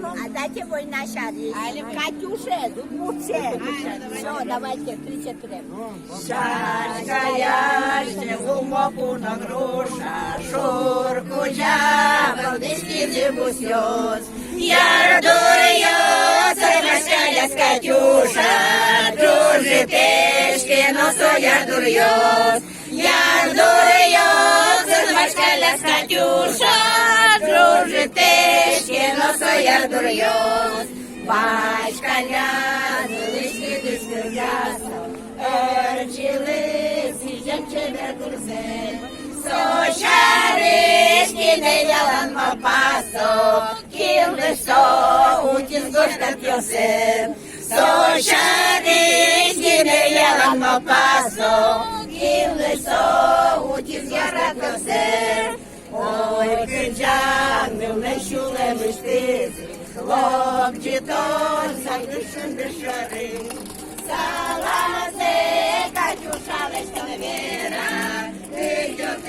А дайте война шари. Катюше, зубуце. Все, давайте, 33. Щастя, гумоку на груша, шурку жабл, дискізи бусьос. Ярдурйо, сармашкаля з Катюша, дружитешки, носо ярдурйос. Ярдурйо, сармашкаля з Катюша, дружитешки, носо ярдурйос. Бачкаля, лишки дискір'ясо, Ercilis, yiyemçeler kursen, Soşarışki ne yalan ma paso, Kildeşo, utiz goştat yosen, Soşarışki ne yalan ma paso, Kildeşo, utiz yarat yosen, Oy kırcanım ne şulemiştiz, Хлопчитон закрышен дышары, Салазе, Катюша, лестон вера, Идет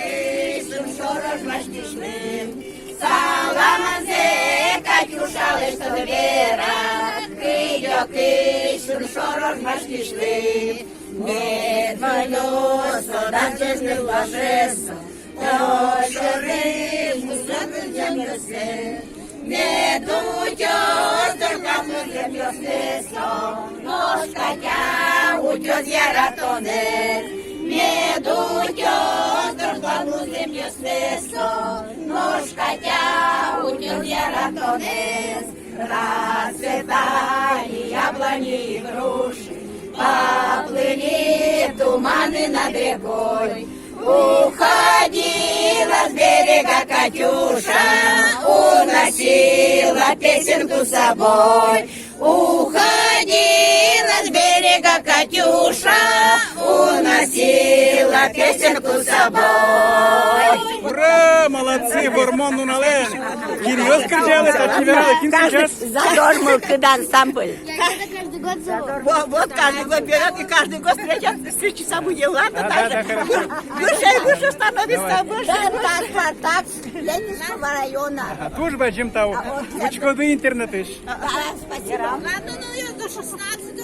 исум шорош маштишлым. Салазе, Катюша, лестон вера, Идет исум шорош маштишлым. Медвоё, содан честный блажессо, Ошорым, мусатым землёсе, Медутё, торгамын землёсесо, Носкатя, утёс яратонес. Медутё, торгамын землёсесо, Носкатя, утёс яратонес. Расцветали яблони и груши, Поплыли туманы над рекой. Уходила с берега Катюша, уносила песенку с собой. Уходила с берега Катюша, уносила песенку с собой. Ура, молодцы, гормону належит. Кирилл скричали, так не верали, кин сейчас. Задор кыдан сам был. Каждый год зовут. Вот каждый год берет и каждый год встречи самые ладно. Да, хорошо. Выше и выше становится, выше. Спартак, Ленинского района. Тоже бачим того. Учковый интернет. Да, спасибо. Ладно, ну я до 16